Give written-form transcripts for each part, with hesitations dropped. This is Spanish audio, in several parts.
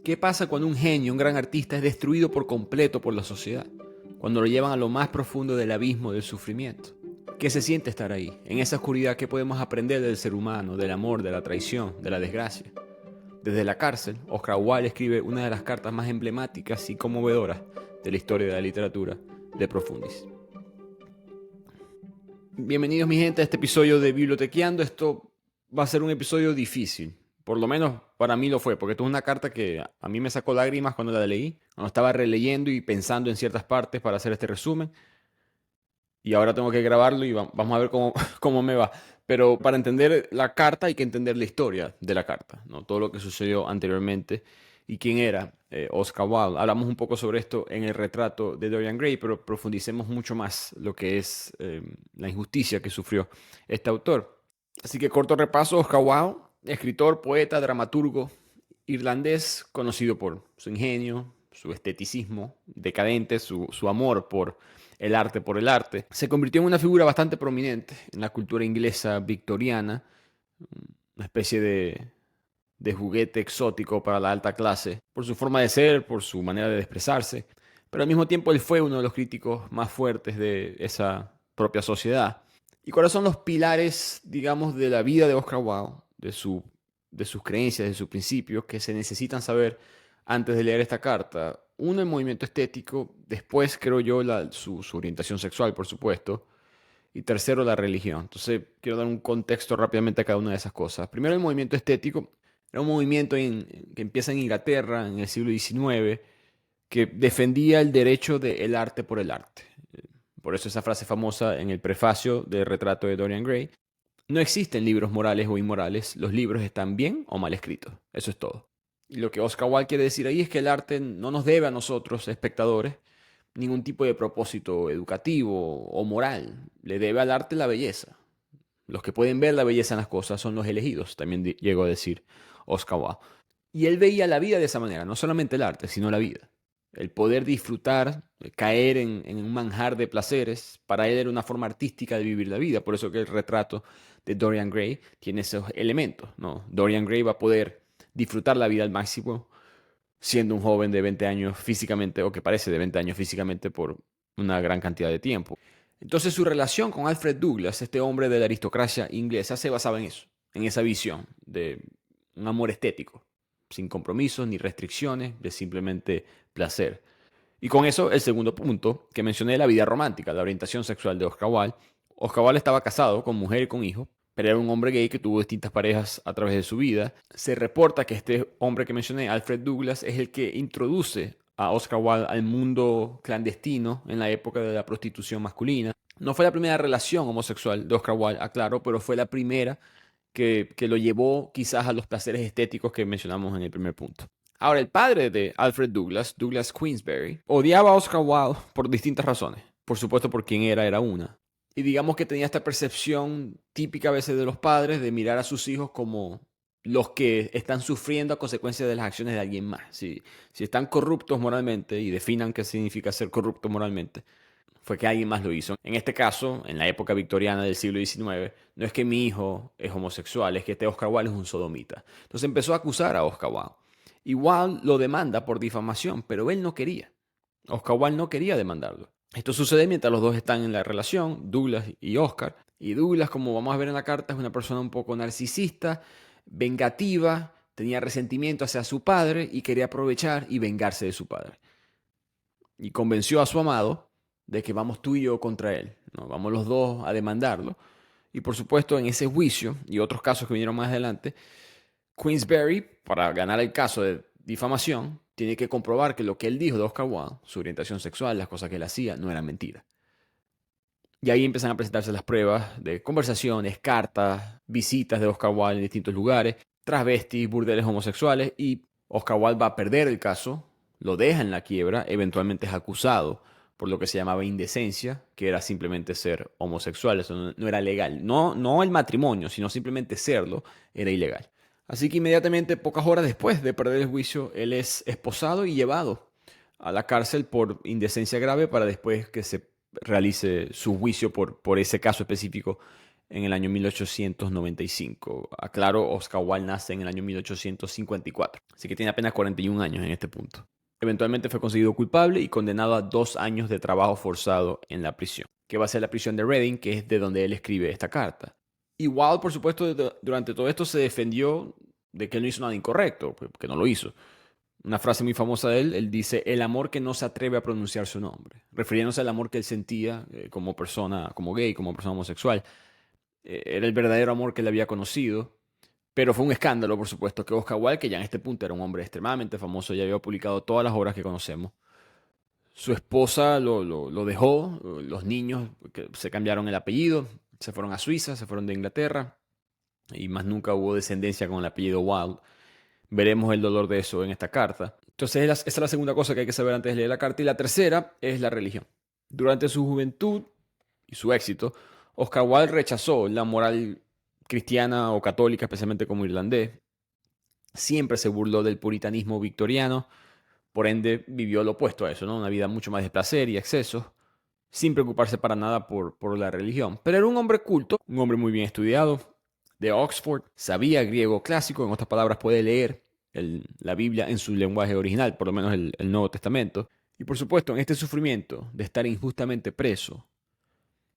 ¿Qué pasa cuando un genio, un gran artista, es destruido por completo por la sociedad? Cuando lo llevan a lo más profundo del abismo del sufrimiento. ¿Qué se siente estar ahí? En esa oscuridad, ¿qué podemos aprender del ser humano, del amor, de la traición, de la desgracia? Desde la cárcel, Oscar Wilde escribe una de las cartas más emblemáticas y conmovedoras de la historia de la literatura, De Profundis. Bienvenidos mi gente a este episodio de Bibliotequeando. Esto va a ser un episodio difícil, por lo menos para mí lo fue, porque esto es una carta que a mí me sacó lágrimas cuando la leí, cuando estaba releyendo y pensando en ciertas partes para hacer este resumen. Y ahora tengo que grabarlo y vamos a ver cómo, cómo me va. Pero para entender la carta hay que entender la historia de la carta, ¿no? Todo lo que sucedió anteriormente y quién era Oscar Wilde. Hablamos un poco sobre esto en el retrato de Dorian Gray, pero profundicemos mucho más lo que es la injusticia que sufrió este autor. Así que corto repaso, Oscar Wilde, escritor, poeta, dramaturgo irlandés, conocido por su ingenio, su esteticismo decadente, su amor por el arte, se convirtió en una figura bastante prominente en la cultura inglesa victoriana, una especie de juguete exótico para la alta clase, por su forma de ser, por su manera de expresarse, pero al mismo tiempo él fue uno de los críticos más fuertes de esa propia sociedad. ¿Y cuáles son los pilares, digamos, de la vida de Oscar Wilde, de sus creencias, de sus principios, que se necesitan saber antes de leer esta carta? Uno, el movimiento estético. Después, creo yo, su orientación sexual, por supuesto. Y tercero, la religión. Entonces, quiero dar un contexto rápidamente a cada una de esas cosas. Primero, el movimiento estético. Era un movimiento que empieza en Inglaterra en el siglo XIX, que defendía el derecho del arte por el arte. Por eso esa frase famosa en el prefacio del retrato de Dorian Gray. No existen libros morales o inmorales, los libros están bien o mal escritos. Eso es todo. Y lo que Oscar Wilde quiere decir ahí es que el arte no nos debe a nosotros, espectadores, ningún tipo de propósito educativo o moral. Le debe al arte la belleza. Los que pueden ver la belleza en las cosas son los elegidos, también llegó a decir Oscar Wilde. Y él veía la vida de esa manera, no solamente el arte, sino la vida. El poder disfrutar, caer en un manjar de placeres, para él era una forma artística de vivir la vida. Por eso que el retrato de Dorian Gray tiene esos elementos, ¿no? Dorian Gray va a poder disfrutar la vida al máximo siendo un joven de 20 años físicamente, o que parece de 20 años físicamente por una gran cantidad de tiempo. Entonces su relación con Alfred Douglas, este hombre de la aristocracia inglesa, se basaba en eso, en esa visión de un amor estético, sin compromisos ni restricciones, de simplemente placer. Y con eso, el segundo punto que mencioné, la vida romántica, la orientación sexual de Oscar Wilde. Oscar Wilde estaba casado con mujer y con hijos, pero era un hombre gay que tuvo distintas parejas a través de su vida. Se reporta que este hombre que mencioné, Alfred Douglas, es el que introduce a Oscar Wilde al mundo clandestino en la época de la prostitución masculina. No fue la primera relación homosexual de Oscar Wilde, aclaro, pero fue la primera que lo llevó quizás a los placeres estéticos que mencionamos en el primer punto. Ahora, el padre de Alfred Douglas, Douglas Queensberry, odiaba a Oscar Wilde por distintas razones. Por supuesto, por quién era una. Y digamos que tenía esta percepción típica a veces de los padres de mirar a sus hijos como los que están sufriendo a consecuencia de las acciones de alguien más. Si están corruptos moralmente, y definan qué significa ser corrupto moralmente, fue que alguien más lo hizo. En este caso, en la época victoriana del siglo XIX, no es que mi hijo es homosexual, es que este Oscar Wilde es un sodomita. Entonces empezó a acusar a Oscar Wilde. Y Wilde lo demanda por difamación, pero él no quería. Oscar Wilde no quería demandarlo. Esto sucede mientras los dos están en la relación, Douglas y Oscar. Y Douglas, como vamos a ver en la carta, es una persona un poco narcisista, vengativa, tenía resentimiento hacia su padre y quería aprovechar y vengarse de su padre. Y convenció a su amado de que vamos tú y yo contra él, ¿no? Vamos los dos a demandarlo. Y por supuesto, en ese juicio y otros casos que vinieron más adelante, Queensberry, para ganar el caso de difamación, tiene que comprobar que lo que él dijo de Oscar Wilde, su orientación sexual, las cosas que él hacía, no eran mentiras. Y ahí empiezan a presentarse las pruebas de conversaciones, cartas, visitas de Oscar Wilde en distintos lugares, transvestis, burdeles homosexuales, y Oscar Wilde va a perder el caso, lo deja en la quiebra, eventualmente es acusado por lo que se llamaba indecencia, que era simplemente ser homosexual, eso no era legal. No el matrimonio, sino simplemente serlo, era ilegal. Así que inmediatamente, pocas horas después de perder el juicio, él es esposado y llevado a la cárcel por indecencia grave para después que se realice su juicio por ese caso específico en el año 1895. Aclaro, Oscar Wilde nace en el año 1854, así que tiene apenas 41 años en este punto. Eventualmente fue conseguido culpable y condenado a 2 años de trabajo forzado en la prisión, que va a ser la prisión de Reading, que es de donde él escribe esta carta. Y Wilde, por supuesto, durante todo esto se defendió de que él no hizo nada incorrecto, que no lo hizo. Una frase muy famosa de él dice, el amor que no se atreve a pronunciar su nombre, refiriéndose al amor que él sentía como persona, como gay, como persona homosexual. Era el verdadero amor que él había conocido, pero fue un escándalo, por supuesto, que Oscar Wilde, que ya en este punto era un hombre extremadamente famoso, ya había publicado todas las obras que conocemos. Su esposa lo dejó, los niños que se cambiaron el apellido, se fueron a Suiza, se fueron de Inglaterra, y más nunca hubo descendencia con el apellido Wilde. Veremos el dolor de eso en esta carta. Entonces, esa es la segunda cosa que hay que saber antes de leer la carta. Y la tercera es la religión. Durante su juventud y su éxito, Oscar Wilde rechazó la moral cristiana o católica, especialmente como irlandés. Siempre se burló del puritanismo victoriano, por ende vivió lo opuesto a eso, ¿no? Una vida mucho más de placer y excesos, sin preocuparse para nada por la religión. Pero era un hombre culto, un hombre muy bien estudiado, de Oxford, sabía griego clásico, en otras palabras puede leer la Biblia en su lenguaje original, por lo menos el Nuevo Testamento. Y por supuesto, en este sufrimiento de estar injustamente preso,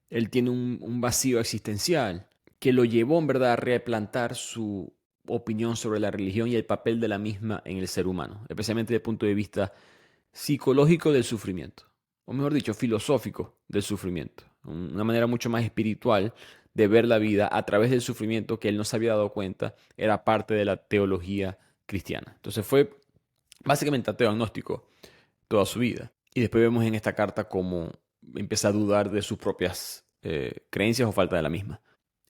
él tiene un vacío existencial que lo llevó en verdad a replantar su opinión sobre la religión y el papel de la misma en el ser humano, especialmente desde el punto de vista psicológico del sufrimiento, o mejor dicho, filosófico del sufrimiento, una manera mucho más espiritual de ver la vida a través del sufrimiento que él no se había dado cuenta era parte de la teología cristiana. Entonces fue básicamente ateo agnóstico toda su vida. Y después vemos en esta carta cómo empieza a dudar de sus propias creencias o falta de la misma.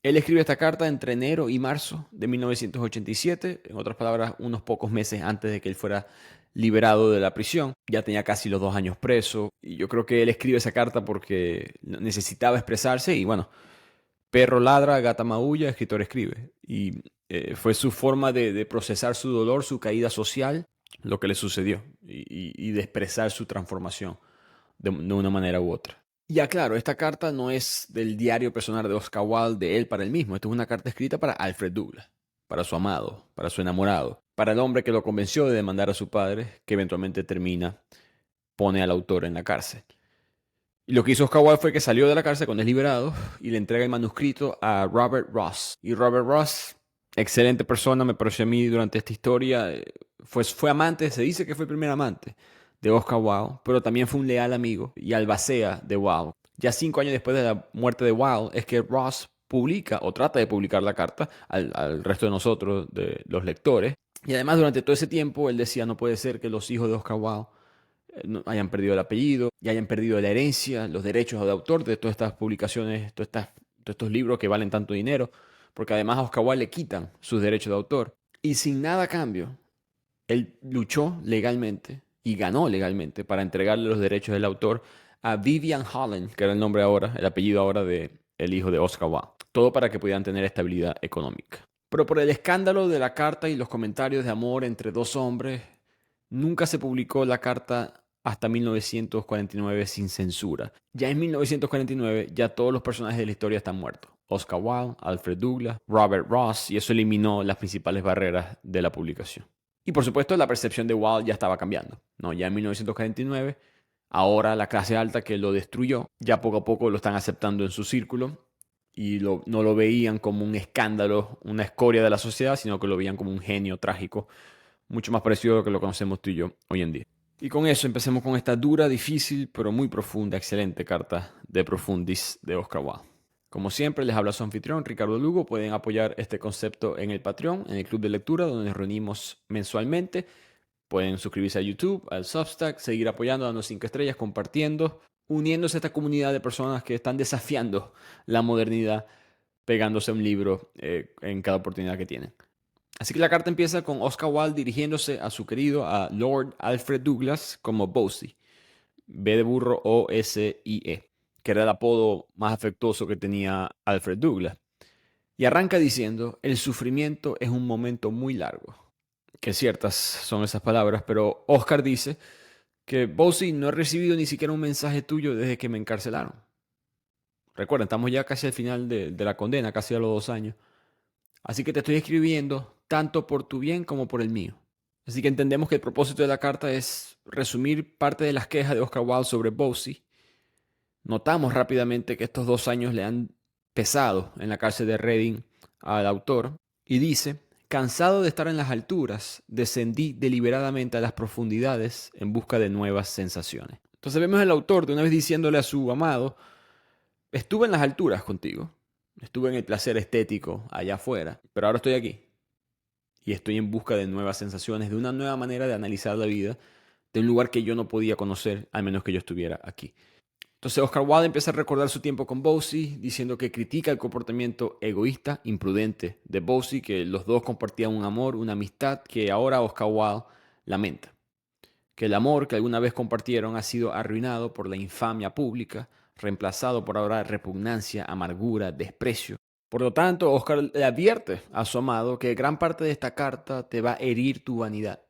Él escribe esta carta entre enero y marzo de 1987, en otras palabras, unos pocos meses antes de que él fuera liberado de la prisión. Ya tenía casi los 2 años preso y yo creo que él escribe esa carta porque necesitaba expresarse y bueno, perro ladra, gata maulla, escritor escribe. Y fue su forma de procesar su dolor, su caída social, lo que le sucedió y de expresar su transformación de una manera u otra. Ya claro, esta carta no es del diario personal de Oscar Wilde, de él para él mismo. Esta es una carta escrita para Alfred Douglas, para su amado, para su enamorado, para el hombre que lo convenció de demandar a su padre, que eventualmente pone al autor en la cárcel. Y lo que hizo Oscar Wilde fue que salió de la cárcel cuando es liberado y le entrega el manuscrito a Robert Ross. Y Robert Ross, excelente persona, me pareció a mí durante esta historia, fue amante, se dice que fue el primer amante de Oscar Wilde, pero también fue un leal amigo y albacea de Wilde. Ya 5 años después de la muerte de Wilde es que Ross publica o trata de publicar la carta al resto de nosotros, de los lectores. Y además durante todo ese tiempo él decía, no puede ser que los hijos de Oscar Wilde hayan perdido el apellido y hayan perdido la herencia, los derechos de autor de todas estas publicaciones, todos estos libros que valen tanto dinero, porque además a Oscar Wilde le quitan sus derechos de autor. Y sin nada a cambio, él luchó legalmente y ganó legalmente para entregarle los derechos del autor a Vivian Holland, que era el nombre ahora, el apellido ahora de el hijo de Oscar Wilde. Todo para que pudieran tener estabilidad económica. Pero por el escándalo de la carta y los comentarios de amor entre dos hombres, nunca se publicó la carta hasta 1949 sin censura. Ya en 1949 ya todos los personajes de la historia están muertos. Oscar Wilde, Alfred Douglas, Robert Ross, y eso eliminó las principales barreras de la publicación. Y por supuesto la percepción de Wilde ya estaba cambiando, ¿no? Ya en 1949, ahora la clase alta que lo destruyó, ya poco a poco lo están aceptando en su círculo y no lo veían como un escándalo, una escoria de la sociedad, sino que lo veían como un genio trágico, mucho más parecido a lo que lo conocemos tú y yo hoy en día. Y con eso empecemos con esta dura, difícil, pero muy profunda, excelente carta de Profundis de Oscar Wilde. Como siempre, les habla su anfitrión, Ricardo Lugo. Pueden apoyar este concepto en el Patreon, en el Club de Lectura, donde nos reunimos mensualmente. Pueden suscribirse a YouTube, al Substack, seguir apoyando, dando 5 estrellas, compartiendo, uniéndose a esta comunidad de personas que están desafiando la modernidad, pegándose un libro en cada oportunidad que tienen. Así que la carta empieza con Oscar Wilde dirigiéndose a su querido, a Lord Alfred Douglas, como Bosie, B de burro O-S-I-E, que era el apodo más afectuoso que tenía Alfred Douglas. Y arranca diciendo, el sufrimiento es un momento muy largo. Que ciertas son esas palabras, pero Oscar dice que Bosie no he recibido ni siquiera un mensaje tuyo desde que me encarcelaron. Recuerden, estamos ya casi al final de la condena, casi a los 2 años. Así que te estoy escribiendo tanto por tu bien como por el mío. Así que entendemos que el propósito de la carta es resumir parte de las quejas de Oscar Wilde sobre Bosie. Notamos rápidamente que estos 2 años le han pesado en la cárcel de Reading al autor y dice: cansado de estar en las alturas, descendí deliberadamente a las profundidades en busca de nuevas sensaciones. Entonces vemos al autor de una vez diciéndole a su amado: estuve en las alturas contigo, estuve en el placer estético allá afuera, pero ahora estoy aquí y estoy en busca de nuevas sensaciones, de una nueva manera de analizar la vida, de un lugar que yo no podía conocer, al menos que yo estuviera aquí. Entonces Oscar Wilde empieza a recordar su tiempo con Bosie, diciendo que critica el comportamiento egoísta, imprudente de Bosie, que los dos compartían un amor, una amistad que ahora Oscar Wilde lamenta. Que el amor que alguna vez compartieron ha sido arruinado por la infamia pública, reemplazado por ahora repugnancia, amargura, desprecio. Por lo tanto, Oscar le advierte a su amado que gran parte de esta carta te va a herir tu vanidad,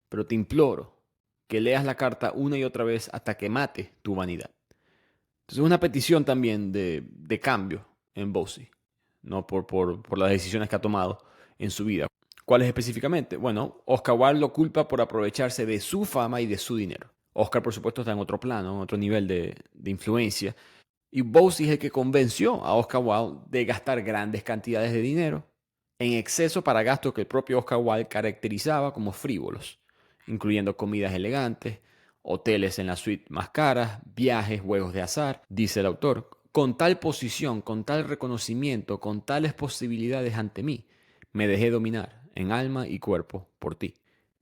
pero te imploro que leas la carta una y otra vez hasta que mate tu vanidad. Entonces, es una petición también de cambio en Bosie, no por las decisiones que ha tomado en su vida. ¿Cuáles específicamente? Bueno, Oscar Wilde lo culpa por aprovecharse de su fama y de su dinero. Oscar, por supuesto, está en otro plano, en otro nivel de influencia. Y Bosie es el que convenció a Oscar Wilde de gastar grandes cantidades de dinero en exceso para gastos que el propio Oscar Wilde caracterizaba como frívolos, incluyendo comidas elegantes, hoteles en la suite más caras, viajes, juegos de azar, dice el autor. Con tal posición, con tal reconocimiento, con tales posibilidades ante mí, me dejé dominar en alma y cuerpo por ti.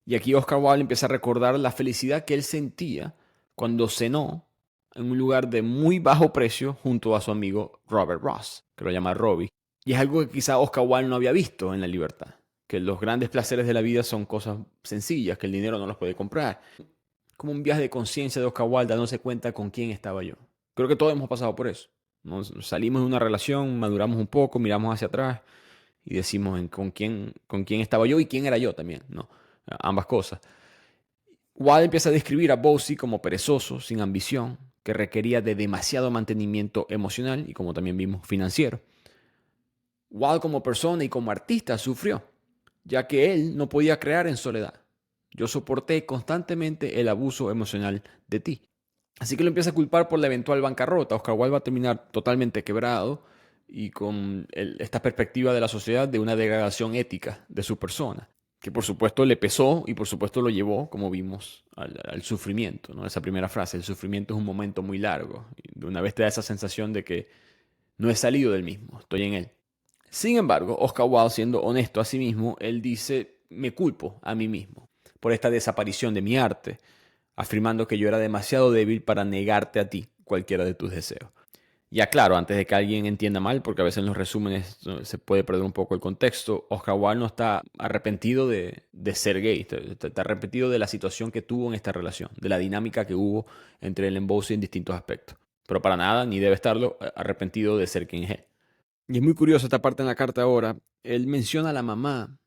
Y aquí Oscar Wilde empieza a recordar la felicidad que él sentía cuando cenó en un lugar de muy bajo precio junto a su amigo Robert Ross, que lo llama Robbie. Y es algo que quizá Oscar Wilde no había visto en La Libertad, que los grandes placeres de la vida son cosas sencillas, que el dinero no los puede comprar. Como un viaje de conciencia de Oscar Wilde, dándose cuenta con quién estaba yo. Creo que todos hemos pasado por eso. Salimos de una relación, maduramos un poco, miramos hacia atrás y decimos con quién estaba yo y quién era yo también, ¿no? Ambas cosas. Wilde empieza a describir a Bosie como perezoso, sin ambición, que requería de demasiado mantenimiento emocional y, como también vimos, financiero. Wilde como persona y como artista sufrió, ya que él no podía crear en soledad. Yo soporté constantemente el abuso emocional de ti. Así que lo empieza a culpar por la eventual bancarrota. Oscar Wilde va a terminar totalmente quebrado y con esta perspectiva de la sociedad de una degradación ética de su persona, que por supuesto le pesó y por supuesto lo llevó, como vimos, al sufrimiento, ¿no? Esa primera frase: el sufrimiento es un momento muy largo. Y de una vez te da esa sensación de que no he salido del mismo, estoy en él. Sin embargo, Oscar Wilde, siendo honesto a sí mismo, él dice: me culpo a mí mismo por esta desaparición de mi arte, afirmando que yo era demasiado débil para negarte a ti cualquiera de tus deseos. Ya claro, antes de que alguien entienda mal, porque a veces en los resúmenes se puede perder un poco el contexto, Oscar Wilde no está arrepentido de ser gay, está arrepentido de la situación que tuvo en esta relación, de la dinámica que hubo entre él y Bosie en distintos aspectos. Pero para nada, ni debe estarlo, arrepentido de ser quien es él. Y es muy curioso esta parte en la carta ahora. Él menciona a la mamá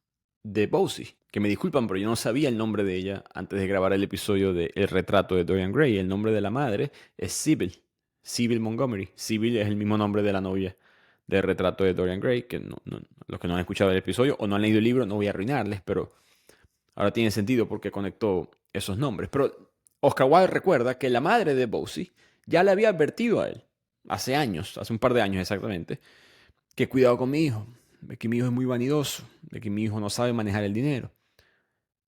de Bosie, que me disculpan, pero yo no sabía el nombre de ella antes de grabar el episodio de El retrato de Dorian Gray. El nombre de la madre es Sybil, Sybil Montgomery. Sybil es el mismo nombre de la novia del retrato de Dorian Gray, que los que no han escuchado el episodio o no han leído el libro, no voy a arruinarles, pero ahora tiene sentido porque conectó esos nombres. Pero Oscar Wilde recuerda que la madre de Bosie ya le había advertido a él, hace años, hace un par de años exactamente, que cuidado con mi hijo, de que mi hijo es muy vanidoso, de que mi hijo no sabe manejar el dinero.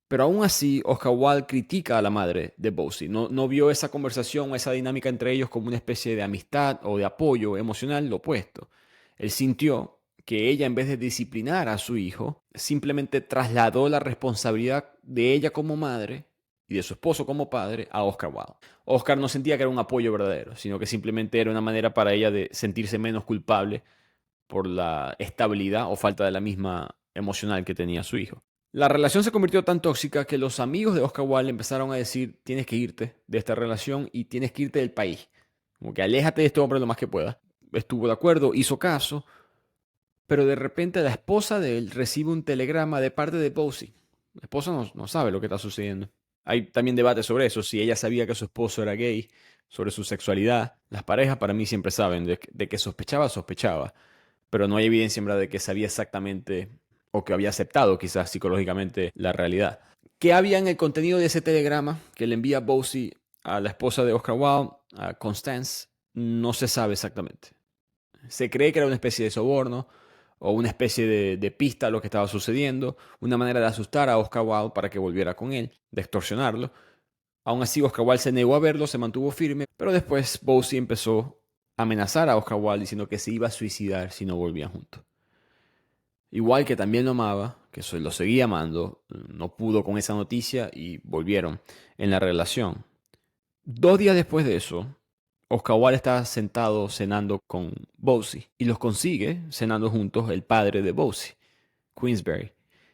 Pero aún así, Oscar Wilde critica a la madre de Bosie. No vio esa conversación o esa dinámica entre ellos como una especie de amistad o de apoyo emocional, lo opuesto. Él sintió que ella, en vez de disciplinar a su hijo, simplemente trasladó la responsabilidad de ella como madre y de su esposo como padre a Oscar Wilde. Oscar no sentía que era un apoyo verdadero, sino que simplemente era una manera para ella de sentirse menos culpable por la estabilidad o falta de la misma emocional que tenía su hijo. La relación se convirtió tan tóxica que los amigos de Oscar Wilde empezaron a decir: tienes que irte de esta relación y tienes que irte del país. Como que aléjate de este hombre lo más que puedas. Estuvo de acuerdo, hizo caso, pero de repente la esposa de él recibe un telegrama de parte de Bosie. La esposa no sabe lo que está sucediendo. Hay también debate sobre eso, si ella sabía que su esposo era gay, sobre su sexualidad. Las parejas para mí siempre saben de que sospechaba, pero no hay evidencia en verdad de que sabía exactamente o que había aceptado quizás psicológicamente la realidad. ¿Qué había en el contenido de ese telegrama que le envía Bosie a la esposa de Oscar Wilde, a Constance? No se sabe exactamente. Se cree que era una especie de soborno o una especie de pista a lo que estaba sucediendo, una manera de asustar a Oscar Wilde para que volviera con él, de extorsionarlo. Aún así, Oscar Wilde se negó a verlo, se mantuvo firme, pero después Bosie empezó a amenazar a Oscar Wilde diciendo que se iba a suicidar si no volvían juntos. Igual que también lo amaba, que lo seguía amando, no pudo con esa noticia y volvieron en la relación. 2 días después de eso, Oscar Wilde está sentado cenando con Bosie y los consigue cenando juntos el padre de Bosie, Queensberry.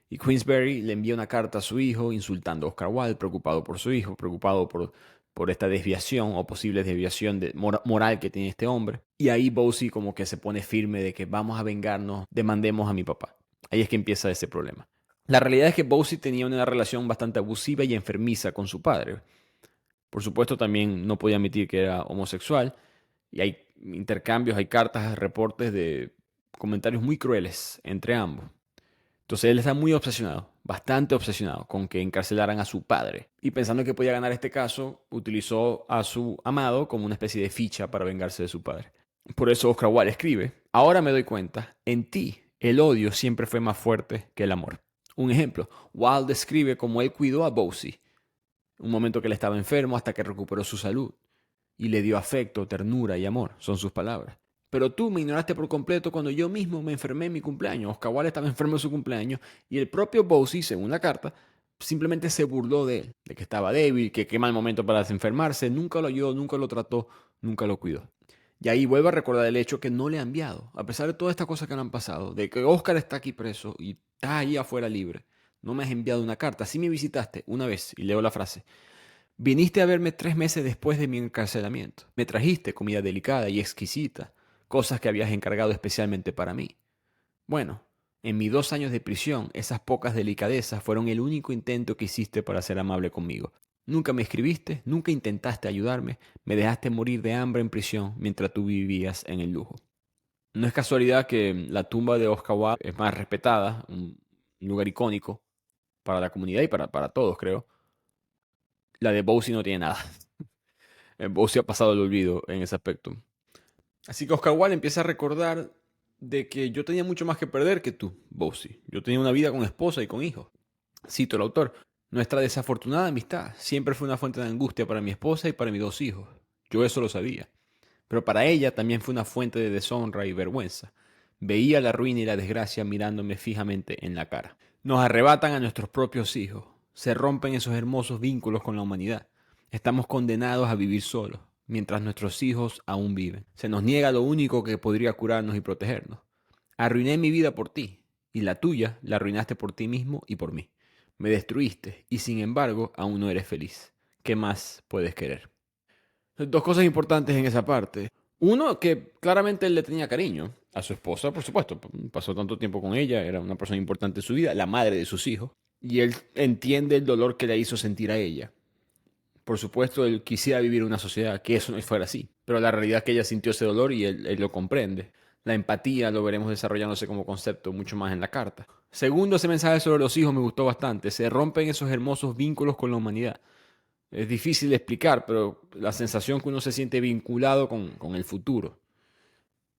Y Queensberry le envía una carta a su hijo insultando a Oscar Wilde, preocupado por su hijo, preocupado por esta desviación o posible desviación moral que tiene este hombre. Y ahí Bosie como que se pone firme de que vamos a vengarnos, demandemos a mi papá. Ahí es que empieza ese problema. La realidad es que Bosie tenía una relación bastante abusiva y enfermiza con su padre. Por supuesto, también no podía admitir que era homosexual. Y hay intercambios, hay cartas, reportes de comentarios muy crueles entre ambos. Entonces él está muy obsesionado, bastante obsesionado con que encarcelaran a su padre. Y pensando que podía ganar este caso, utilizó a su amado como una especie de ficha para vengarse de su padre. Por eso Oscar Wilde escribe: ahora me doy cuenta, en ti el odio siempre fue más fuerte que el amor. Un ejemplo, Wilde describe cómo él cuidó a Bosie, un momento que él estaba enfermo hasta que recuperó su salud, y le dio afecto, ternura y amor, son sus palabras. Pero tú me ignoraste por completo cuando yo mismo me enfermé en mi cumpleaños. Oscar Wilde estaba enfermo en su cumpleaños y el propio Bosie, según la carta, simplemente se burló de él, de que estaba débil, que qué mal momento para enfermarse, nunca lo ayudó, nunca lo trató, nunca lo cuidó. Y ahí vuelve a recordar el hecho que no le ha enviado, a pesar de todas estas cosas que le han pasado, de que Oscar está aquí preso y está ahí afuera libre. No me has enviado una carta. Sí me visitaste una vez, y leo la frase: viniste a verme 3 meses después de mi encarcelamiento. Me trajiste comida delicada y exquisita, cosas que habías encargado especialmente para mí. Bueno, en mis 2 años de prisión, esas pocas delicadezas fueron el único intento que hiciste para ser amable conmigo. Nunca me escribiste, nunca intentaste ayudarme, me dejaste morir de hambre en prisión mientras tú vivías en el lujo. No es casualidad que la tumba de Oscar Wilde es más respetada, un lugar icónico para la comunidad y para todos, creo. La de Bosie no tiene nada. Bosie ha pasado el olvido en ese aspecto. Así que Oscar Wilde empieza a recordar de que yo tenía mucho más que perder que tú, Bosie. Yo tenía una vida con esposa y con hijos. Cito el autor: nuestra desafortunada amistad siempre fue una fuente de angustia para mi esposa y para mis 2 hijos. Yo eso lo sabía. Pero para ella también fue una fuente de deshonra y vergüenza. Veía la ruina y la desgracia mirándome fijamente en la cara. Nos arrebatan a nuestros propios hijos. Se rompen esos hermosos vínculos con la humanidad. Estamos condenados a vivir solos, mientras nuestros hijos aún viven. Se nos niega lo único que podría curarnos y protegernos. Arruiné mi vida por ti, y la tuya la arruinaste por ti mismo y por mí. Me destruiste, y sin embargo aún no eres feliz. ¿Qué más puedes querer? 2 cosas importantes en esa parte. Uno, que claramente él le tenía cariño a su esposa, por supuesto. Pasó tanto tiempo con ella, era una persona importante en su vida, la madre de sus hijos. Y él entiende el dolor que le hizo sentir a ella. Por supuesto, él quisiera vivir en una sociedad que eso no fuera así. Pero la realidad es que ella sintió ese dolor y él lo comprende. La empatía lo veremos desarrollándose como concepto mucho más en la carta. Segundo, ese mensaje sobre los hijos me gustó bastante. Se rompen esos hermosos vínculos con la humanidad. Es difícil de explicar, pero la sensación que uno se siente vinculado con el futuro,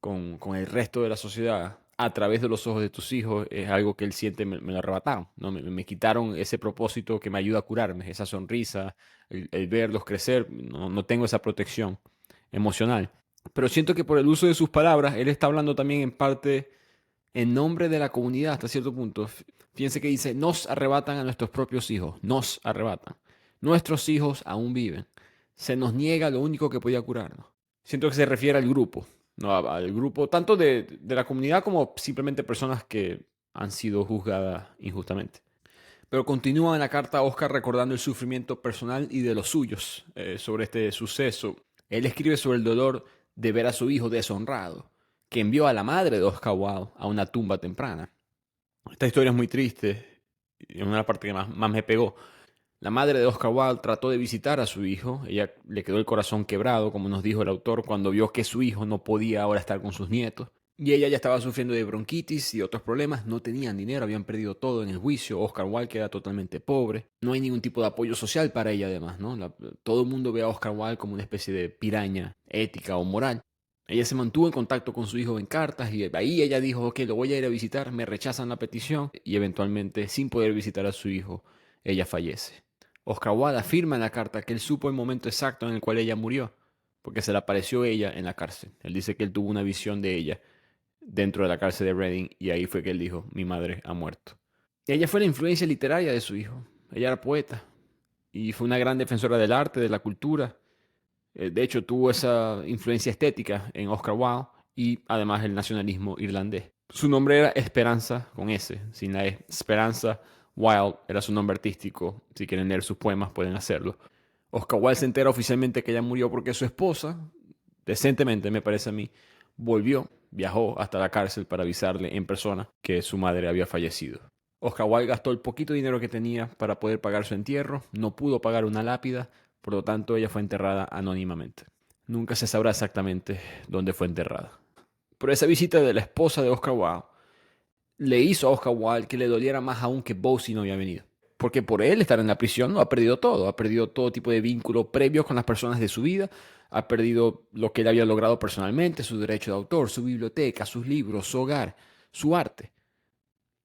con el resto de la sociedad, a través de los ojos de tus hijos, es algo que él siente, me lo arrebataron, ¿no? Me quitaron ese propósito que me ayuda a curarme, esa sonrisa, el verlos crecer, no tengo esa protección emocional. Pero siento que por el uso de sus palabras, él está hablando también en parte en nombre de la comunidad hasta cierto punto. Fíjense que dice: nos arrebatan a nuestros propios hijos, nos arrebatan. Nuestros hijos aún viven. Se nos niega lo único que podía curarnos. Siento que se refiere al grupo, ¿no? Al grupo tanto de la comunidad como simplemente personas que han sido juzgadas injustamente. Pero continúa en la carta Oscar recordando el sufrimiento personal y de los suyos sobre este suceso. Él escribe sobre el dolor de ver a su hijo deshonrado, que envió a la madre de Oscar Wilde a una tumba temprana. Esta historia es muy triste y es una parte que más me pegó. La madre de Oscar Wilde trató de visitar a su hijo. Ella le quedó el corazón quebrado, como nos dijo el autor, cuando vio que su hijo no podía ahora estar con sus nietos. Y ella ya estaba sufriendo de bronquitis y otros problemas. No tenían dinero, habían perdido todo en el juicio. Oscar Wilde queda totalmente pobre. No hay ningún tipo de apoyo social para ella además, ¿no? Todo el mundo ve a Oscar Wilde como una especie de piraña ética o moral. Ella se mantuvo en contacto con su hijo en cartas y ahí ella dijo, ok, lo voy a ir a visitar, me rechazan la petición y eventualmente, sin poder visitar a su hijo, ella fallece. Oscar Wilde afirma en la carta que él supo el momento exacto en el cual ella murió, porque se le apareció ella en la cárcel. Él dice que él tuvo una visión de ella dentro de la cárcel de Reading y ahí fue que él dijo, mi madre ha muerto. Y ella fue la influencia literaria de su hijo. Ella era poeta y fue una gran defensora del arte, de la cultura. De hecho, tuvo esa influencia estética en Oscar Wilde y además el nacionalismo irlandés. Su nombre era Esperanza, con S, sin la E. Esperanza Wilde era su nombre artístico. Si quieren leer sus poemas, pueden hacerlo. Oscar Wilde se entera oficialmente que ella murió porque su esposa, decentemente me parece a mí, viajó hasta la cárcel para avisarle en persona que su madre había fallecido. Oscar Wilde gastó el poquito dinero que tenía para poder pagar su entierro, no pudo pagar una lápida, por lo tanto ella fue enterrada anónimamente. Nunca se sabrá exactamente dónde fue enterrada. Pero esa visita de la esposa de Oscar Wilde le hizo a Oscar Wilde que le doliera más aún que Bosie no había venido. Porque por él estar en la prisión no ha perdido todo tipo de vínculo previo con las personas de su vida, ha perdido lo que él había logrado personalmente, su derecho de autor, su biblioteca, sus libros, su hogar, su arte.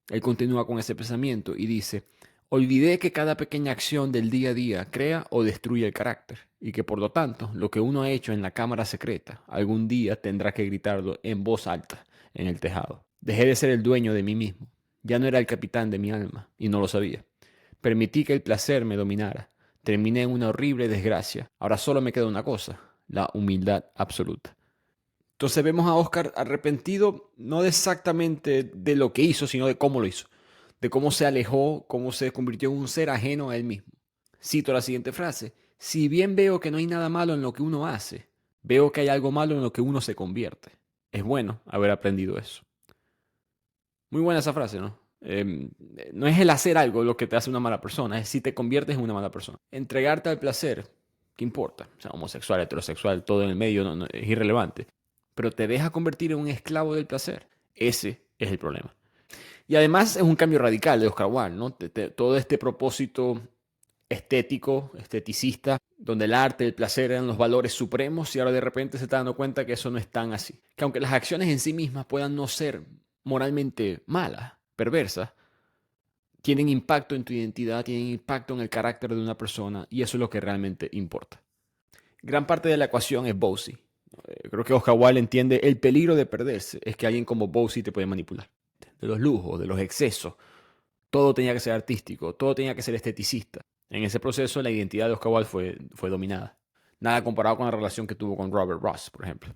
Él continúa con ese pensamiento y dice, olvidé que cada pequeña acción del día a día crea o destruye el carácter y que por lo tanto lo que uno ha hecho en la cámara secreta algún día tendrá que gritarlo en voz alta en el tejado. Dejé de ser el dueño de mí mismo, ya no era el capitán de mi alma y no lo sabía. Permití que el placer me dominara, terminé en una horrible desgracia. Ahora solo me queda una cosa, la humildad absoluta. Entonces vemos a Oscar arrepentido no de exactamente de lo que hizo, sino de cómo lo hizo, de cómo se alejó, cómo se convirtió en un ser ajeno a él mismo. Cito la siguiente frase, si bien veo que no hay nada malo en lo que uno hace, veo que hay algo malo en lo que uno se convierte. Es bueno haber aprendido eso. Muy buena esa frase, ¿no? No es el hacer algo lo que te hace una mala persona, es si te conviertes en una mala persona. Entregarte al placer, ¿qué importa? O sea, homosexual, heterosexual, todo en el medio es irrelevante. Pero te deja convertir en un esclavo del placer. Ese es el problema. Y además es un cambio radical de Oscar Wilde, ¿no? Todo este propósito estético, esteticista, donde el arte, el placer eran los valores supremos y ahora de repente se está dando cuenta que eso no es tan así. Que aunque las acciones en sí mismas puedan no ser moralmente malas, perversas, tienen impacto en tu identidad, tienen impacto en el carácter de una persona y eso es lo que realmente importa. Gran parte de la ecuación es Bosie. Creo que Oscar Wilde entiende el peligro de perderse, es que alguien como Bosie te puede manipular. De los lujos, de los excesos, todo tenía que ser artístico, todo tenía que ser esteticista. En ese proceso la identidad de Oscar Wilde fue dominada. Nada comparado con la relación que tuvo con Robert Ross, por ejemplo.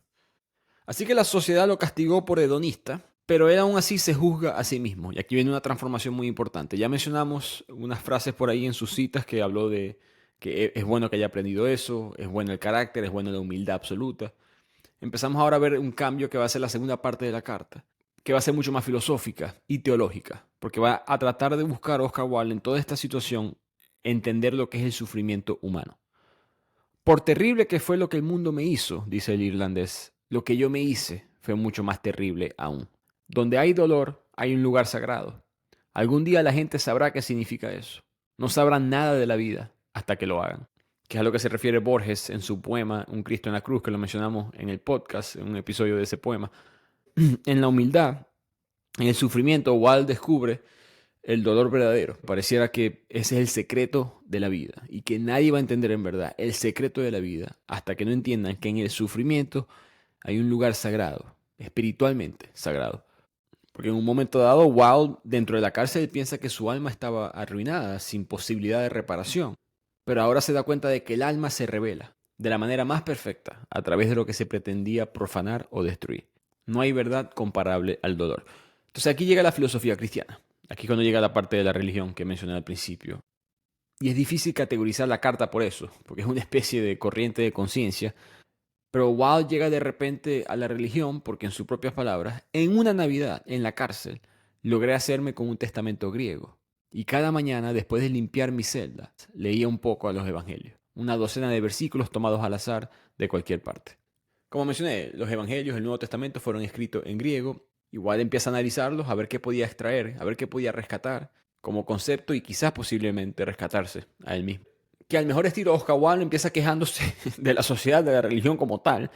Así que la sociedad lo castigó por hedonista, pero él aún así se juzga a sí mismo. Y aquí viene una transformación muy importante. Ya mencionamos unas frases por ahí en sus citas que habló de que es bueno que haya aprendido eso, es bueno el carácter, es bueno la humildad absoluta. Empezamos ahora a ver un cambio que va a ser la segunda parte de la carta, que va a ser mucho más filosófica y teológica, porque va a tratar de buscar a Oscar Wilde en toda esta situación entender lo que es el sufrimiento humano. Por terrible que fue lo que el mundo me hizo, dice el irlandés, lo que yo me hice fue mucho más terrible aún. Donde hay dolor, hay un lugar sagrado. Algún día la gente sabrá qué significa eso. No sabrán nada de la vida hasta que lo hagan. Que es a lo que se refiere Borges en su poema Un Cristo en la Cruz, que lo mencionamos en el podcast, en un episodio de ese poema. En la humildad, en el sufrimiento, Wilde descubre el dolor verdadero. Pareciera que ese es el secreto de la vida y que nadie va a entender en verdad el secreto de la vida hasta que no entiendan que en el sufrimiento hay un lugar sagrado, espiritualmente sagrado. Porque en un momento dado, Wilde, dentro de la cárcel, piensa que su alma estaba arruinada, sin posibilidad de reparación. Pero ahora se da cuenta de que el alma se revela de la manera más perfecta a través de lo que se pretendía profanar o destruir. No hay verdad comparable al dolor. Entonces aquí llega la filosofía cristiana. Aquí es cuando llega la parte de la religión que mencioné al principio. Y es difícil categorizar la carta por eso, porque es una especie de corriente de conciencia. Pero Wilde llega de repente a la religión porque en sus propias palabras, en una Navidad en la cárcel, logré hacerme con un testamento griego. y cada mañana, después de limpiar mi celda, leía un poco a los evangelios, una docena de versículos tomados al azar de cualquier parte. Como mencioné, los evangelios, el Nuevo Testamento fueron escritos en griego. Igual empieza a analizarlos, a ver qué podía extraer, a ver qué podía rescatar como concepto y quizás posiblemente rescatarse a él mismo. Que al mejor estilo Oscar Wilde empieza quejándose de la sociedad, de la religión como tal.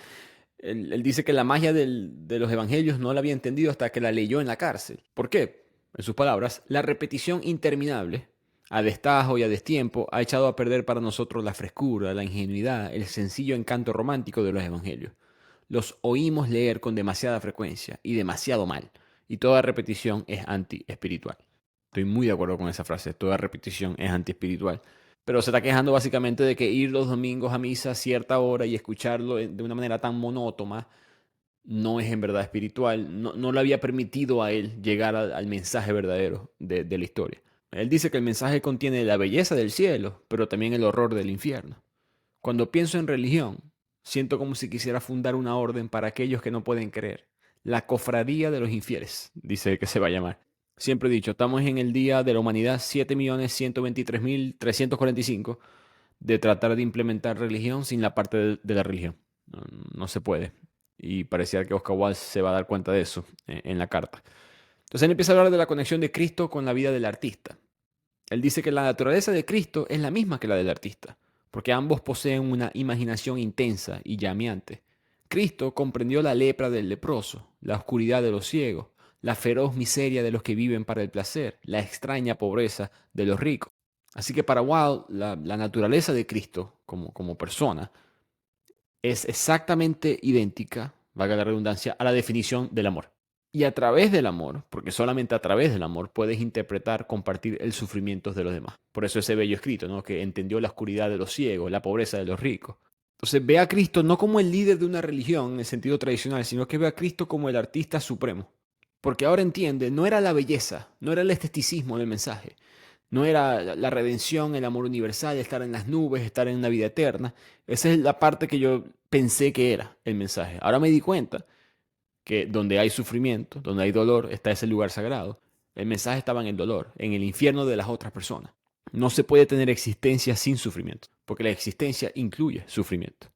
Él dice que la magia de los evangelios no la había entendido hasta que la leyó en la cárcel. ¿Por qué? En sus palabras, la repetición interminable, a destajo y a destiempo, ha echado a perder para nosotros la frescura, la ingenuidad, el sencillo encanto romántico de los evangelios. Los oímos leer con demasiada frecuencia y demasiado mal, y toda repetición es anti-espiritual. Estoy muy de acuerdo con esa frase, toda repetición es anti-espiritual. Pero se está quejando básicamente de que ir los domingos a misa a cierta hora y escucharlo de una manera tan monótona no es en verdad espiritual, no le había permitido a él llegar al mensaje verdadero de la historia. Él dice que el mensaje contiene la belleza del cielo, pero también el horror del infierno. Cuando pienso en religión, siento como si quisiera fundar una orden para aquellos que no pueden creer. La cofradía de los infieles, dice que se va a llamar. Siempre he dicho, estamos en el día de la humanidad 7.123.345 de tratar de implementar religión sin la parte de la religión. No se puede. Y parecía que Oscar Wilde se va a dar cuenta de eso en la carta. Entonces él empieza a hablar de la conexión de Cristo con la vida del artista. Él dice que la naturaleza de Cristo es la misma que la del artista, porque ambos poseen una imaginación intensa y llameante. Cristo comprendió la lepra del leproso, la oscuridad de los ciegos, la feroz miseria de los que viven para el placer, la extraña pobreza de los ricos. Así que para Wilde, la naturaleza de Cristo como persona es exactamente idéntica, valga la redundancia, a la definición del amor. Y a través del amor, porque solamente a través del amor puedes interpretar, compartir el sufrimiento de los demás. Por eso ese bello escrito, ¿no? Que entendió la oscuridad de los ciegos, la pobreza de los ricos. Entonces ve a Cristo no como el líder de una religión en el sentido tradicional, sino que ve a Cristo como el artista supremo. Porque ahora entiende, no era la belleza, no era el esteticismo del mensaje, no era la redención, el amor universal, estar en las nubes, estar en una vida eterna. Esa es la parte que yo pensé que era el mensaje. Ahora me di cuenta que donde hay sufrimiento, donde hay dolor, está ese lugar sagrado. El mensaje estaba en el dolor, en el infierno de las otras personas. No se puede tener existencia sin sufrimiento, porque la existencia incluye sufrimiento.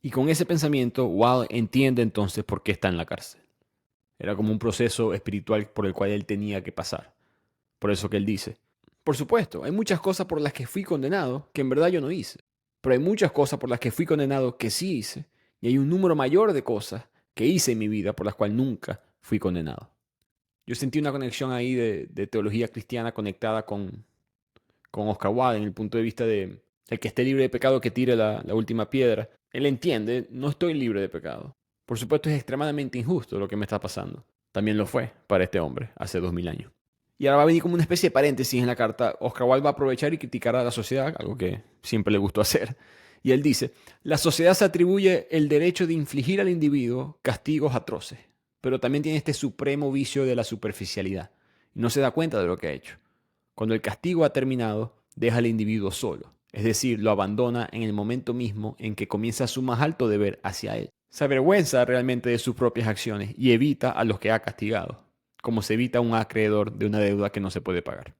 Y con ese pensamiento, Wilde entiende entonces por qué está en la cárcel. Era como un proceso espiritual por el cual él tenía que pasar. Por eso que él dice, por supuesto, hay muchas cosas por las que fui condenado que en verdad yo no hice. Pero hay muchas cosas por las que fui condenado que sí hice. Y hay un número mayor de cosas que hice en mi vida por las cuales nunca fui condenado. Yo sentí una conexión ahí de teología cristiana conectada con Oscar Wilde en el punto de vista de el que esté libre de pecado que tire la última piedra. Él entiende, no estoy libre de pecado. Por supuesto es extremadamente injusto lo que me está pasando. También lo fue para este hombre hace 2000 años. Y ahora va a venir como una especie de paréntesis en la carta. Oscar Wilde va a aprovechar y criticar a la sociedad, algo que siempre le gustó hacer. Y él dice, la sociedad se atribuye el derecho de infligir al individuo castigos atroces, pero también tiene este supremo vicio de la superficialidad. Y no se da cuenta de lo que ha hecho. Cuando el castigo ha terminado, deja al individuo solo. Es decir, lo abandona en el momento mismo en que comienza su más alto deber hacia él. Se avergüenza realmente de sus propias acciones y evita a los que ha castigado, como se evita un acreedor de una deuda que no se puede pagar.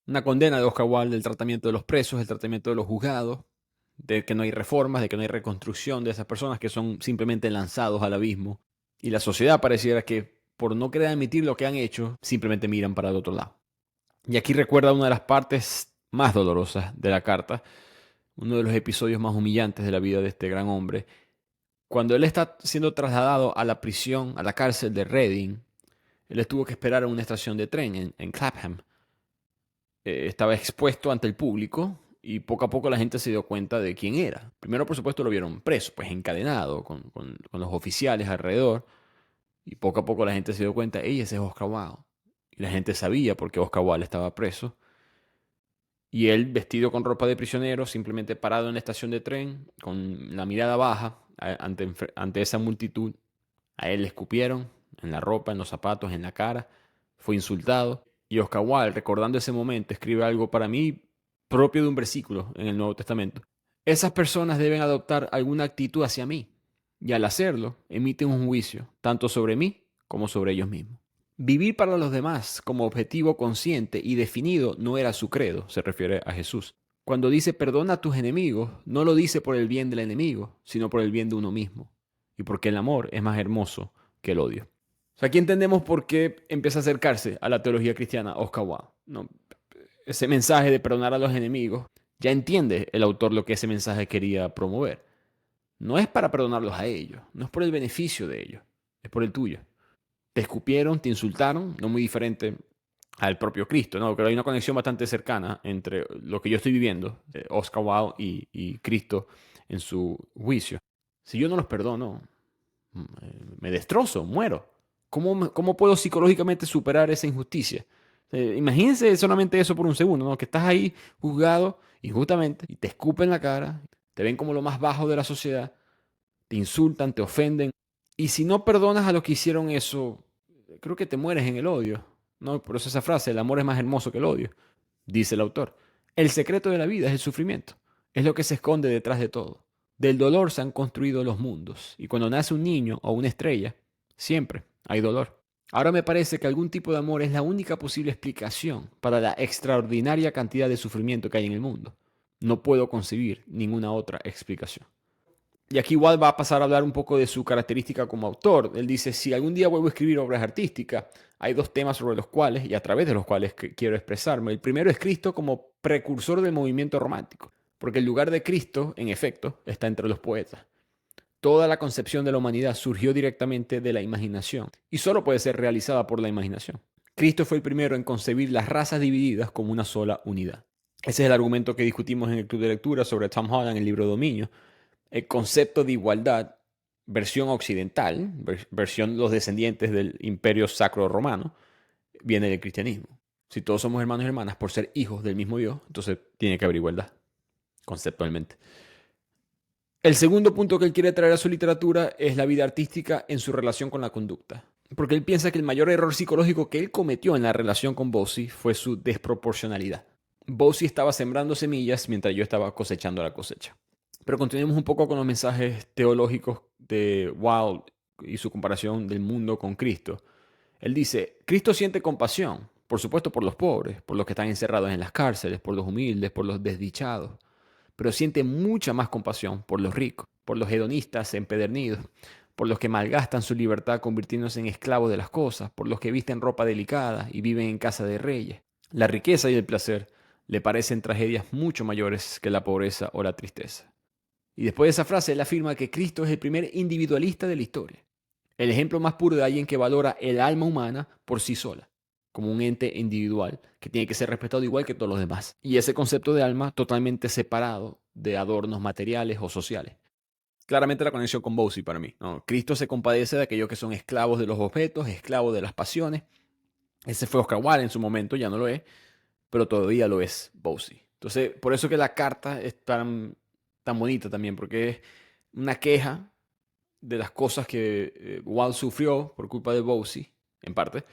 Una condena de Oscar Wilde del tratamiento de los presos, el tratamiento de los juzgados, de que no hay reformas, de que no hay reconstrucción de esas personas que son simplemente lanzados al abismo. Y la sociedad pareciera que, por no querer admitir lo que han hecho, simplemente miran para el otro lado. Y aquí recuerda una de las partes más dolorosas de la carta, uno de los episodios más humillantes de la vida de este gran hombre. Cuando él está siendo trasladado a la prisión, a la cárcel de Reading, él tuvo que esperar en una estación de tren en Clapham. Estaba expuesto ante el público y poco a poco la gente se dio cuenta de quién era. Primero, por supuesto, lo vieron preso, pues encadenado, con los oficiales alrededor. Y poco a poco la gente se dio cuenta, ¡ey, ese es Oscar Wilde! Y la gente sabía por qué Oscar Wilde estaba preso. Y él, vestido con ropa de prisionero, simplemente parado en la estación de tren, con la mirada baja ante esa multitud, a él le escupieron en la ropa, en los zapatos, en la cara, fue insultado. Y Oscar Wilde, recordando ese momento, escribe algo para mí propio de un versículo en el Nuevo Testamento. Esas personas deben adoptar alguna actitud hacia mí, y al hacerlo, emiten un juicio, tanto sobre mí como sobre ellos mismos. Vivir para los demás como objetivo consciente y definido no era su credo, se refiere a Jesús. Cuando dice perdona a tus enemigos, no lo dice por el bien del enemigo, sino por el bien de uno mismo. Y porque el amor es más hermoso que el odio. O sea, aquí entendemos por qué empieza a acercarse a la teología cristiana Oscar Wilde. ¿No? Ese mensaje de perdonar a los enemigos, ya entiende el autor lo que ese mensaje quería promover. No es para perdonarlos a ellos, no es por el beneficio de ellos, es por el tuyo. Te escupieron, te insultaron, no muy diferente al propio Cristo, ¿no? Pero hay una conexión bastante cercana entre lo que yo estoy viviendo, Oscar Wilde y Cristo en su juicio. Si yo no los perdono, me destrozo, muero. ¿Cómo puedo psicológicamente superar esa injusticia? Imagínense solamente eso por un segundo, ¿no? Que estás ahí juzgado injustamente y te escupen la cara, te ven como lo más bajo de la sociedad, te insultan, te ofenden. Y si no perdonas a los que hicieron eso, creo que te mueres en el odio. ¿No? Por eso esa frase, el amor es más hermoso que el odio, dice el autor. El secreto de la vida es el sufrimiento. Es lo que se esconde detrás de todo. Del dolor se han construido los mundos. Y cuando nace un niño o una estrella, siempre hay dolor. Ahora me parece que algún tipo de amor es la única posible explicación para la extraordinaria cantidad de sufrimiento que hay en el mundo. No puedo concebir ninguna otra explicación. Y aquí igual va a pasar a hablar un poco de su característica como autor. Él dice, si algún día vuelvo a escribir obras artísticas, hay dos temas sobre los cuales y a través de los cuales quiero expresarme. El primero es Cristo como precursor del movimiento romántico, porque el lugar de Cristo, en efecto, está entre los poetas. Toda la concepción de la humanidad surgió directamente de la imaginación y solo puede ser realizada por la imaginación. Cristo fue el primero en concebir las razas divididas como una sola unidad. Ese es el argumento que discutimos en el club de lectura sobre Tom Holland en el libro Dominio. El concepto de igualdad, versión occidental, versión los descendientes del imperio sacro romano, viene del cristianismo. Si todos somos hermanos y hermanas por ser hijos del mismo Dios, entonces tiene que haber igualdad, conceptualmente. El segundo punto que él quiere traer a su literatura es la vida artística en su relación con la conducta. Porque él piensa que el mayor error psicológico que él cometió en la relación con Bossy fue su desproporcionalidad. Bossy estaba sembrando semillas mientras yo estaba cosechando la cosecha. Pero continuemos un poco con los mensajes teológicos de Wilde y su comparación del mundo con Cristo. Él dice, Cristo siente compasión, por supuesto por los pobres, por los que están encerrados en las cárceles, por los humildes, por los desdichados, pero siente mucha más compasión por los ricos, por los hedonistas empedernidos, por los que malgastan su libertad convirtiéndose en esclavos de las cosas, por los que visten ropa delicada y viven en casa de reyes. La riqueza y el placer le parecen tragedias mucho mayores que la pobreza o la tristeza. Y después de esa frase, él afirma que Cristo es el primer individualista de la historia. El ejemplo más puro de alguien que valora el alma humana por sí sola, como un ente individual que tiene que ser respetado igual que todos los demás. Y ese concepto de alma totalmente separado de adornos materiales o sociales. Claramente la conexión con Bossy para mí, ¿no? Cristo se compadece de aquellos que son esclavos de los objetos, esclavos de las pasiones. Ese fue Oscar Wilde en su momento, ya no lo es, pero todavía lo es Bossy. Entonces, por eso que la carta es tan bonita también, porque es una queja de las cosas que Wilde sufrió por culpa de Bossy, en parte,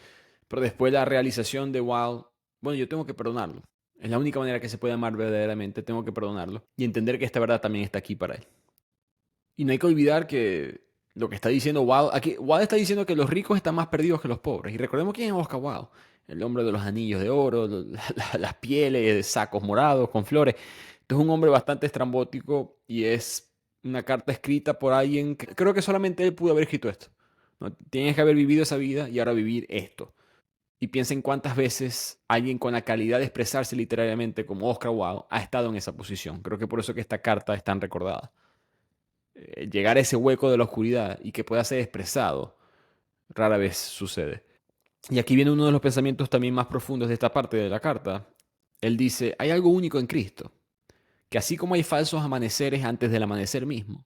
pero después la realización de Wilde, bueno, yo tengo que perdonarlo. Es la única manera que se puede amar verdaderamente, tengo que perdonarlo y entender que esta verdad también está aquí para él. Y no hay que olvidar que lo que está diciendo Wilde, aquí Wilde está diciendo que los ricos están más perdidos que los pobres. Y recordemos quién es Oscar Wilde, el hombre de los anillos de oro, las pieles de sacos morados con flores. Este es un hombre bastante estrambótico y es una carta escrita por alguien que creo que solamente él pudo haber escrito esto. ¿No? Tienes que haber vivido esa vida y ahora vivir esto. Y piensen cuántas veces alguien con la calidad de expresarse literariamente como Oscar Wilde ha estado en esa posición. Creo que por eso que esta carta es tan recordada. Llegar a ese hueco de la oscuridad y que pueda ser expresado rara vez sucede. Y aquí viene uno de los pensamientos también más profundos de esta parte de la carta. Él dice, hay algo único en Cristo, que así como hay falsos amaneceres antes del amanecer mismo,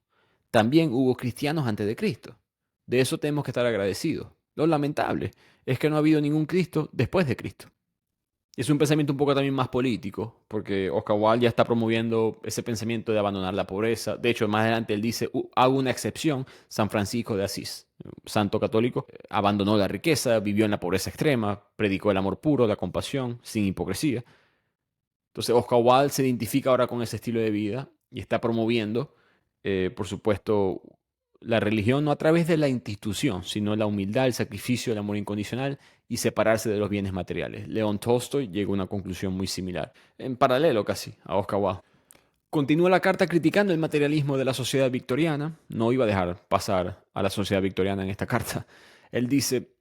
también hubo cristianos antes de Cristo. De eso tenemos que estar agradecidos. Lo lamentable es que no ha habido ningún Cristo después de Cristo. Es un pensamiento un poco también más político, porque Oscar Wilde ya está promoviendo ese pensamiento de abandonar la pobreza. De hecho, más adelante él dice, hago una excepción, San Francisco de Asís, santo católico, abandonó la riqueza, vivió en la pobreza extrema, predicó el amor puro, la compasión, sin hipocresía. Entonces Oscar Wilde se identifica ahora con ese estilo de vida y está promoviendo, por supuesto, la religión no a través de la institución, sino la humildad, el sacrificio, el amor incondicional y separarse de los bienes materiales. León Tolstoy llegó a una conclusión muy similar, en paralelo casi a Oscar Wilde. Continúa la carta criticando el materialismo de la sociedad victoriana. No iba a dejar pasar a la sociedad victoriana en esta carta. Él dice,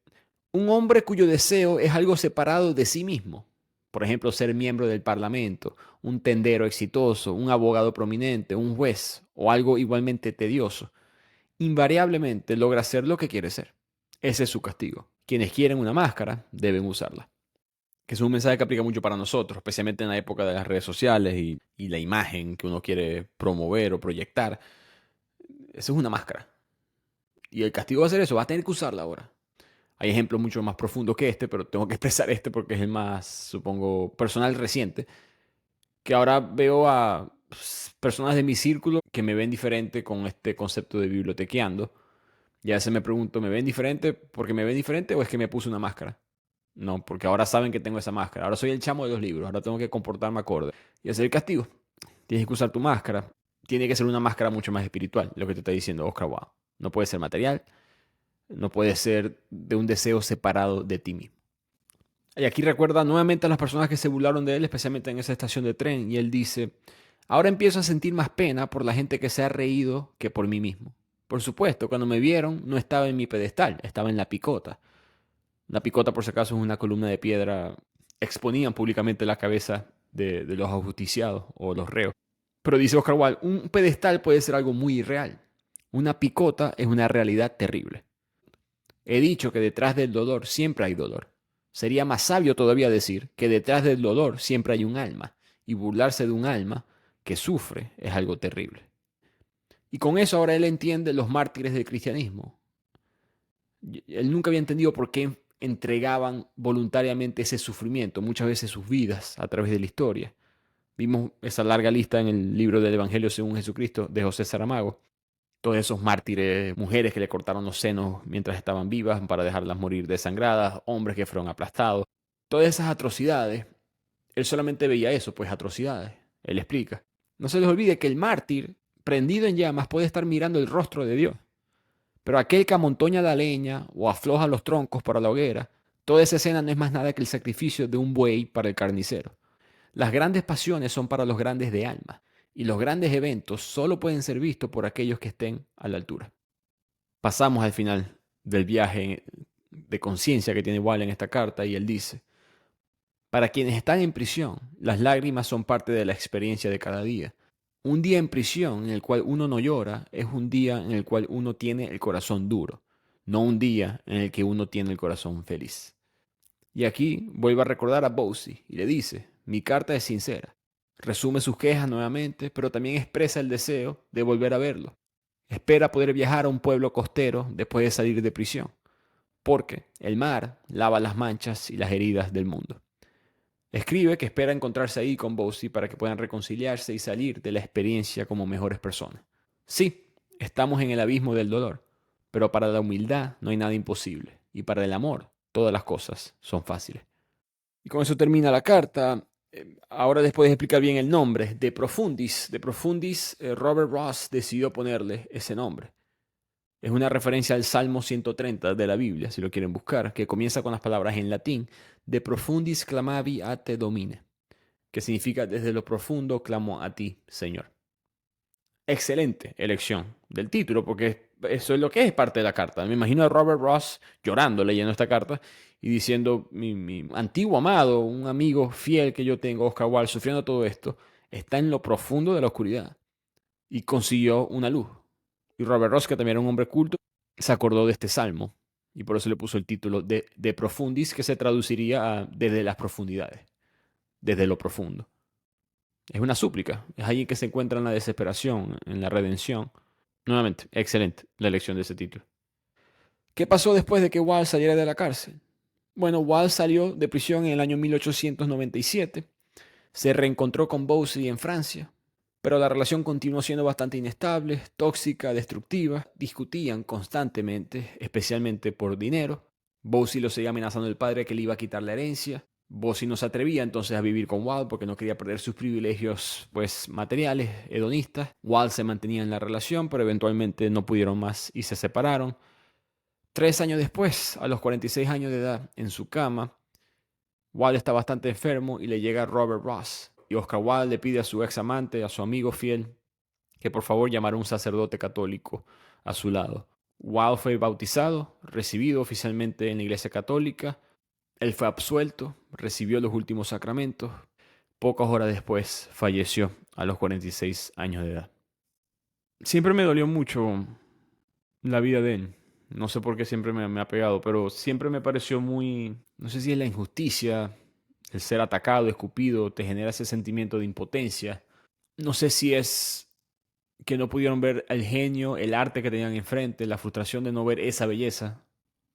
un hombre cuyo deseo es algo separado de sí mismo, por ejemplo, ser miembro del parlamento, un tendero exitoso, un abogado prominente, un juez o algo igualmente tedioso, invariablemente logra ser lo que quiere ser. Ese es su castigo. Quienes quieren una máscara deben usarla. Que es un mensaje que aplica mucho para nosotros, especialmente en la época de las redes sociales y la imagen que uno quiere promover o proyectar. Eso es una máscara. Y el castigo va a ser eso, vas a tener que usarla ahora. Hay ejemplos mucho más profundos que este, pero tengo que expresar este porque es el más, supongo, personal reciente. Que ahora veo a personas de mi círculo que me ven diferente con este concepto de bibliotequeando. Y a veces me pregunto, ¿me ven diferente porque me ven diferente o es que me puse una máscara? No, porque ahora saben que tengo esa máscara. Ahora soy el chamo de los libros. Ahora tengo que comportarme acorde. Y ese es el castigo. Tienes que usar tu máscara. Tiene que ser una máscara mucho más espiritual, lo que te está diciendo Oscar Wilde. No puede ser material. No puede ser de un deseo separado de ti mismo. Y aquí recuerda nuevamente a las personas que se burlaron de él, especialmente en esa estación de tren. Y él dice, ahora empiezo a sentir más pena por la gente que se ha reído que por mí mismo. Por supuesto, cuando me vieron no estaba en mi pedestal, estaba en la picota. La picota, por si acaso, es una columna de piedra. Exponían públicamente la cabeza de los ajusticiados o los reos. Pero dice Oscar Wilde, un pedestal puede ser algo muy irreal. Una picota es una realidad terrible. He dicho que detrás del dolor siempre hay dolor. Sería más sabio todavía decir que detrás del dolor siempre hay un alma, y burlarse de un alma que sufre es algo terrible. Y con eso ahora él entiende los mártires del cristianismo. Él nunca había entendido por qué entregaban voluntariamente ese sufrimiento, muchas veces sus vidas a través de la historia. Vimos esa larga lista en el libro del Evangelio según Jesucristo de José Saramago. Todos esos mártires, mujeres que le cortaron los senos mientras estaban vivas para dejarlas morir desangradas, hombres que fueron aplastados. Todas esas atrocidades, él solamente veía eso, pues atrocidades. Él explica. No se les olvide que el mártir, prendido en llamas, puede estar mirando el rostro de Dios. Pero aquel que amontoña la leña o afloja los troncos para la hoguera, toda esa escena no es más nada que el sacrificio de un buey para el carnicero. Las grandes pasiones son para los grandes de alma, y los grandes eventos solo pueden ser vistos por aquellos que estén a la altura. Pasamos al final del viaje de conciencia que tiene Wilde en esta carta y él dice, para quienes están en prisión, las lágrimas son parte de la experiencia de cada día. Un día en prisión en el cual uno no llora es un día en el cual uno tiene el corazón duro, no un día en el que uno tiene el corazón feliz. Y aquí vuelve a recordar a Bosie y le dice, mi carta es sincera. Resume sus quejas nuevamente, pero también expresa el deseo de volver a verlo. Espera poder viajar a un pueblo costero después de salir de prisión, porque el mar lava las manchas y las heridas del mundo. Escribe que espera encontrarse ahí con Bosie para que puedan reconciliarse y salir de la experiencia como mejores personas. Sí, estamos en el abismo del dolor, pero para la humildad no hay nada imposible, y para el amor todas las cosas son fáciles. Y con eso termina la carta. Ahora después de explicar bien el nombre, De Profundis. De Profundis, Robert Ross decidió ponerle ese nombre. Es una referencia al Salmo 130 de la Biblia, si lo quieren buscar, que comienza con las palabras en latín, De profundis clamavi a te domine, que significa desde lo profundo clamo a ti, Señor. Excelente elección del título, porque eso es lo que es parte de la carta. Me imagino a Robert Ross llorando leyendo esta carta y diciendo, mi antiguo amado, un amigo fiel que yo tengo, Oscar Wilde, sufriendo todo esto, está en lo profundo de la oscuridad y consiguió una luz. Y Robert Ross, que también era un hombre culto, se acordó de este salmo y por eso le puso el título de Profundis, que se traduciría a desde las profundidades, desde lo profundo. Es una súplica, es allí que se encuentra en la desesperación, en la redención. Nuevamente, excelente la elección de ese título. ¿Qué pasó después de que Wilde saliera de la cárcel? Bueno, Wilde salió de prisión en el año 1897, se reencontró con Bosie en Francia, pero la relación continuó siendo bastante inestable, tóxica, destructiva. Discutían constantemente, especialmente por dinero. Bosie lo seguía amenazando al padre que le iba a quitar la herencia. Bossy no se atrevía entonces a vivir con Walt porque no quería perder sus privilegios pues materiales, hedonistas. Walt se mantenía en la relación, pero eventualmente no pudieron más y se separaron. 3 años después, a los 46 años de edad, en su cama, Walt está bastante enfermo y le llega Robert Ross. Y Oscar Wilde le pide a su ex amante, a su amigo fiel, que por favor llamara a un sacerdote católico a su lado. Wilde fue bautizado, recibido oficialmente en la iglesia católica. Él fue absuelto, recibió los últimos sacramentos. Pocas horas después falleció a los 46 años de edad. Siempre me dolió mucho la vida de él. No sé por qué siempre me ha pegado, pero siempre me pareció muy, no sé si es la injusticia, el ser atacado, escupido, te genera ese sentimiento de impotencia. No sé si es que no pudieron ver el genio, el arte que tenían enfrente, la frustración de no ver esa belleza.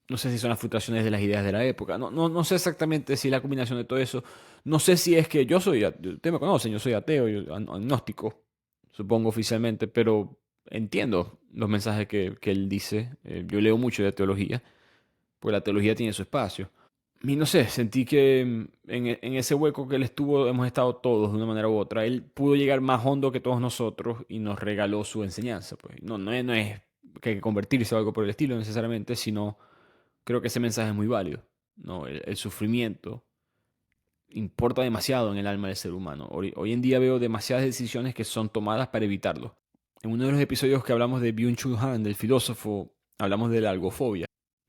No sé si son las frustraciones de las ideas de la época. No sé exactamente si la combinación de todo eso. No sé si es que yo soy, ustedes me conocen, yo soy ateo, yo, agnóstico, supongo oficialmente, pero entiendo los mensajes que él dice. Yo leo mucho de teología, pues la teología tiene su espacio. Y no sé, sentí que en ese hueco que él estuvo hemos estado todos de una manera u otra. Él pudo llegar más hondo que todos nosotros y nos regaló su enseñanza. Pues. No es que hay que convertirse o algo por el estilo necesariamente, sino creo que ese mensaje es muy válido. ¿No? El sufrimiento importa demasiado en el alma del ser humano. Hoy en día veo demasiadas decisiones que son tomadas para evitarlo. En uno de los episodios que hablamos de Byung-Chul Han, del filósofo, hablamos de la algofobia,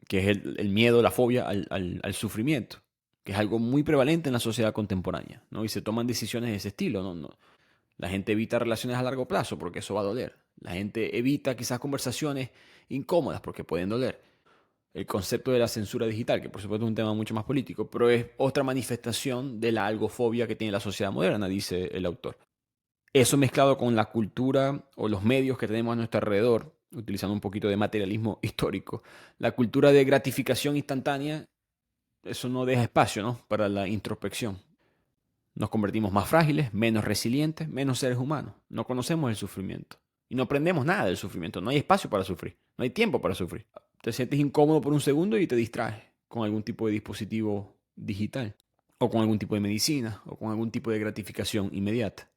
que es el miedo, la fobia al sufrimiento, que es algo muy prevalente en la sociedad contemporánea, ¿no? Y se toman decisiones de ese estilo, ¿no? La gente evita relaciones a largo plazo porque eso va a doler. La gente evita quizás conversaciones incómodas porque pueden doler. El concepto de la censura digital, que por supuesto es un tema mucho más político, pero es otra manifestación de la algofobia que tiene la sociedad moderna, dice el autor. Eso mezclado con la cultura o los medios que tenemos a nuestro alrededor, utilizando un poquito de materialismo histórico, la cultura de gratificación instantánea, eso no deja espacio, ¿no?, para la introspección. Nos convertimos más frágiles, menos resilientes, menos seres humanos. No conocemos el sufrimiento. Y no aprendemos nada del sufrimiento. No hay espacio para sufrir. No hay tiempo para sufrir. Te sientes incómodo por un segundo y te distraes con algún tipo de dispositivo digital. O con algún tipo de medicina. O con algún tipo de gratificación inmediata.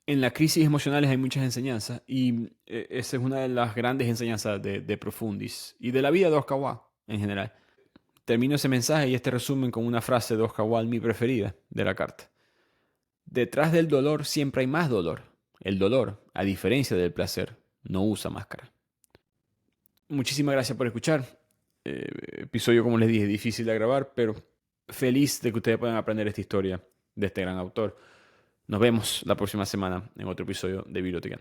En las crisis emocionales hay muchas enseñanzas. Y esa es una de las grandes enseñanzas de Profundis. Y de la vida de Oscar Wilde en general. Termino ese mensaje y este resumen con una frase de Oscar Wilde, mi preferida, de la carta. Detrás del dolor siempre hay más dolor. El dolor, a diferencia del placer, no usa máscara. Muchísimas gracias por escuchar. Episodio, como les dije, difícil de grabar, pero feliz de que ustedes puedan aprender esta historia de este gran autor. Nos vemos la próxima semana en otro episodio de Bibliotecan.